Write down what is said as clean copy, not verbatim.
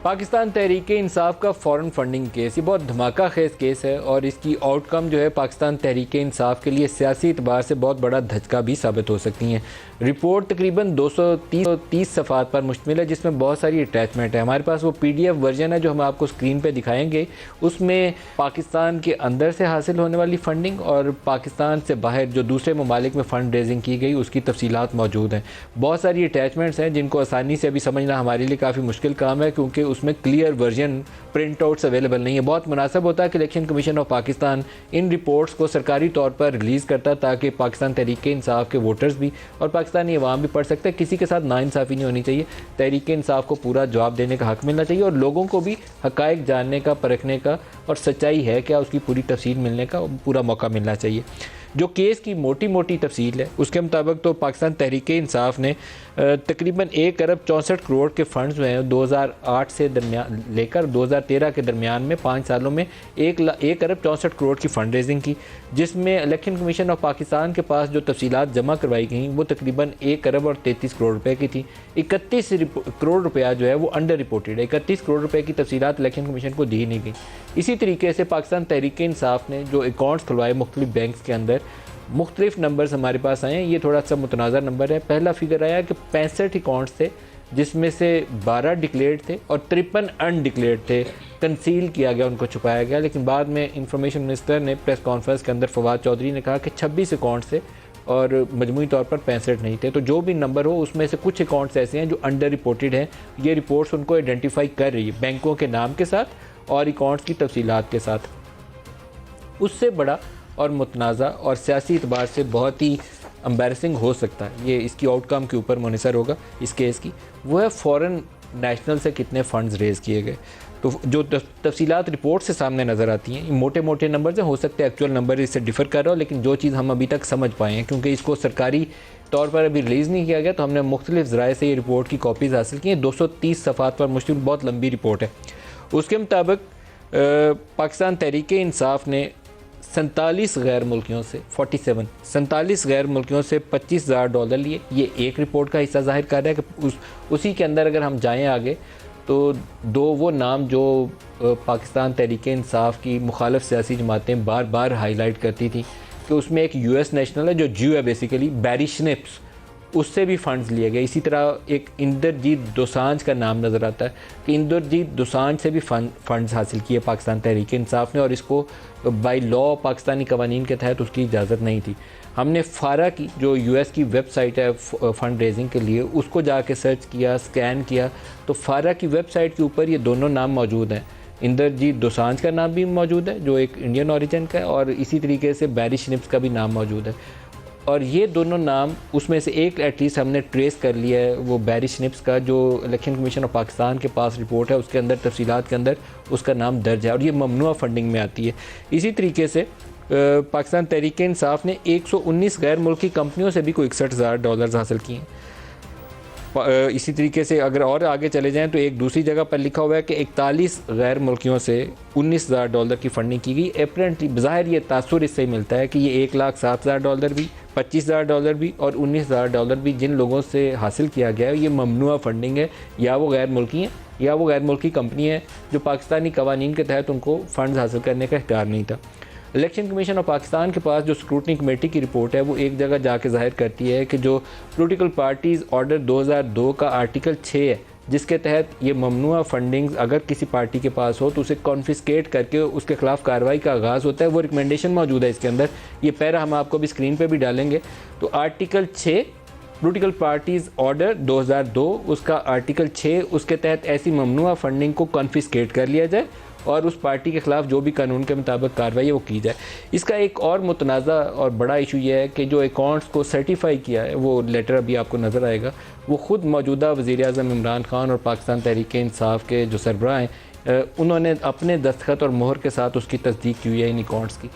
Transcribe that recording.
पाकिस्तान तहरीक इंसाफ का foreign funding case ये बहुत धमाका खेज केस है और इसकी आउटकम जो है पाकिस्तान तहरीक इंसाफ के लिए सियासी एतबार से बहुत बड़ा धचका भी साबित हो सकती हैं। रिपोर्ट तकरीबन 230 सफ़ात पर मुश्तमिल है जिसमें बहुत सारी अटैचमेंट है। हमारे पास वो PDF वर्जन है जो हम आपको स्क्रीन पर दिखाएंगे। उसमें पाकिस्तान के अंदर से हासिल होने वाली फ़ंडिंग और पाकिस्तान से बाहर जो दूसरे ममालिक में फ़ंड रेजिंग की गई उसकी तफसीलात मौजूद हैं। बहुत सारी अटैचमेंट्स हैं जिनको आसानी से अभी समझना हमारे लिए काफ़ी मुश्किल काम है क्योंकि उसमें clear version print outs available नहीं है। बहुत मुनासिब होता है कि election commission of Pakistan in reports को सरकारी तौर पर रिलीज़ करता है ताकि पाकिस्तान तहरीक इंसाफ के वोटर्स भी और पाकिस्तानी अवाम भी पढ़ सकते हैं। किसी के साथ नाइंसाफ़ी नहीं होनी चाहिए। तहरीक इंसाफ को पूरा जवाब देने का हक़ मिलना चाहिए और लोगों को भी हक़ाइक़ जानने का, परखने का और सच्चाई है क्या उसकी पूरी तफसील मिलने का पूरा मौका मिलना चाहिए। जो केस की मोटी मोटी तफसील है उसके मुताबिक तो पाकिस्तान तहरीक इंसाफ ने तकरीबन 1 अरब 64 करोड़ के फ़ंड्स जो हैं 2008 से दरमियान लेकर 2013 के दरमियान में 5 सालों में 1 अरब 64 करोड़ की फ़ंड रेजिंग की, जिसमें इलेक्शन कमीशन ऑफ पाकिस्तान के पास जो तफसीलात जमा करवाई गई वो तकरीबन 1 अरब और 33 करोड़ रुपए की थी। 31 करोड़ रुपया जो है वो अंडर रिपोर्टेड है। 31 करोड़ रुपए की तफसीलात इलेक्शन कमीशन को दी नहीं गई। इसी तरीके से पाकिस्तान तहरीक इंसाफ ने जो अकाउंट्स खुलवाए मुख्तलिफ बैंक्स के अंदर, मुख्तलिफ नंबर्स हमारे पास आए हैं। ये थोड़ा सा मुतनाज़र नंबर है। पहला फिगर आया कि 65 अकाउंट्स थे जिसमें से 12 डिक्लेयर्ड थे और 53 अनडिक्लेयर्ड थे। कंसील किया गया, उनको छुपाया गया। लेकिन बाद में इंफॉर्मेशन मिनिस्टर ने प्रेस कॉन्फ्रेंस के अंदर फवाद चौधरी ने कहा कि 26 अकाउंट्स थे और मजमूई तौर पर 65 नहीं थे। तो जो भी नंबर हो उसमें से कुछ अकाउंट्स ऐसे हैं जो अंडर रिपोर्टेड हैं। ये रिपोर्ट्स उनको आइडेंटिफाई कर रही है बैंकों के नाम के साथ और अकाउंट्स की तफसीलात के साथ। उससे बड़ा और मुतनाज़ा और सियासी एतबार से बहुत ही एम्बैरसिंग हो सकता है, ये इसकी आउटकम के ऊपर मुनहसर होगा इस केस की, वो है फ़ॉरेन नेशनल से कितने फ़ंड्स रेज़ किए गए। तो जो तफसीलात रिपोर्ट से सामने नज़र आती हैं, मोटे मोटे नंबर हो सकते हैं एक्चुअल नंबर इससे डिफ़र कर रहा हो, लेकिन जो चीज़ हम अभी तक समझ पाए हैं क्योंकि इसको सरकारी तौर पर अभी रिलीज़ नहीं किया गया तो हमने मुख्तलिफ ज़राए से ये रिपोर्ट की कॉपीज़ हासिल की हैं। 230 सफ़ात पर मुश्तमिल बहुत लंबी रिपोर्ट है। उसके मुताबिक पाकिस्तान तहरीक इंसाफ ने 47 गैर मुल्कियों से 47 गैर मुल्कियों से $25,000 लिए। ये एक रिपोर्ट का हिस्सा ज़ाहिर कर रहा है कि उसी के अंदर अगर हम जाएं आगे तो दो वो नाम जो पाकिस्तान तहरीक इंसाफ की मुखालिफ सियासी जमातें बार बार हाईलाइट करती थी कि उसमें एक US नेशनल है जो ज्यू है बेसिकली, बैरी स्निप्स, उससे भी फ़ंड्स लिए गए। इसी तरह एक इंद्रजीत दोसांझ का नाम नज़र आता है कि इंद्रजीत दोसांझ से भी फ़ंड्स हासिल किए पाकिस्तान तहरीक इंसाफ ने और इसको बाय लॉ पाकिस्तानी कवानीन के तहत उसकी इजाज़त नहीं थी। हमने फारा की जो US की वेबसाइट है फ़ंड रेजिंग के लिए, उसको जाके सर्च किया, स्कैन किया तो फारा की वेबसाइट के ऊपर ये दोनों नाम मौजूद हैं। इंद्रजीत दोसांझ का नाम भी मौजूद है जो एक इंडियन ओरिजिन का है और इसी तरीके से बैरी स्निप्स का भी नाम मौजूद है। और ये दोनों नाम उसमें से एक एटलीस्ट हमने ट्रेस कर लिया है, वो बैरी स्निप्स का, जो इलेक्शन कमीशन ऑफ पाकिस्तान के पास रिपोर्ट है उसके अंदर तफसीलात के अंदर उसका नाम दर्ज है और ये ममनुआ फंडिंग में आती है। इसी तरीके से पाकिस्तान तहरीक इंसाफ ने 119 गैर मुल्की कंपनियों से भी कोई $61,000 हासिल किए हैं। इसी तरीके से अगर और आगे चले जाएं तो एक दूसरी जगह पर लिखा हुआ है कि 41 गैर मुल्कियों से $19,000 की फ़ंडिंग की गई। अपेरेंटली बज़ाहिर ये तासुर इससे ही मिलता है कि ये $1,07,000 भी, $25,000 भी और $19,000 भी जिन लोगों से हासिल किया गया है ये ममनुआ फंडिंग है, या वो गैर मुल्की हैं या वो गैर मुल्की कंपनी है जो पाकिस्तानी कवानीन के तहत उनको फ़ंड्स हासिल करने का इख्तियार नहीं था। इलेक्शन कमीशन ऑफ पाकिस्तान के पास जो स्क्रूटनी कमेटी की रिपोर्ट है वो एक जगह जाके ज़ाहिर करती है कि जो पॉलिटिकल पार्टीज़ ऑर्डर 2002 का आर्टिकल 6 है जिसके तहत ये ममनुआ फंडिंग्स अगर किसी पार्टी के पास हो तो उसे कॉन्फिस्केट करके उसके खिलाफ कार्रवाई का आगाज़ होता है। वो रिकमेंडेशन मौजूद है इसके अंदर, ये पैरा हम आपको भी स्क्रीन पे भी डालेंगे। तो आर्टिकल 6 पॉलिटिकल पार्टीज़ ऑर्डर 2002 उसका आर्टिकल 6, उसके तहत ऐसी ममनुआ फंडिंग को कॉन्फिस्केट कर लिया जाए और उस पार्टी के ख़िलाफ़ जो भी कानून के मुताबिक कार्रवाई है वो की जाए। इसका एक और मुतनाज़ा और बड़ा इशू ये है कि जो अकाउंट्स को सर्टिफाई किया है वो लेटर अभी आपको नज़र आएगा, वो ख़ुद मौजूदा वज़ीर-ए-आज़म इमरान खान और पाकिस्तान तहरीक इंसाफ के जो सरबराह हैं उन्होंने अपने दस्तखत और मोहर के साथ उसकी तस्दीक की हुई है इन अकाउंट्स की।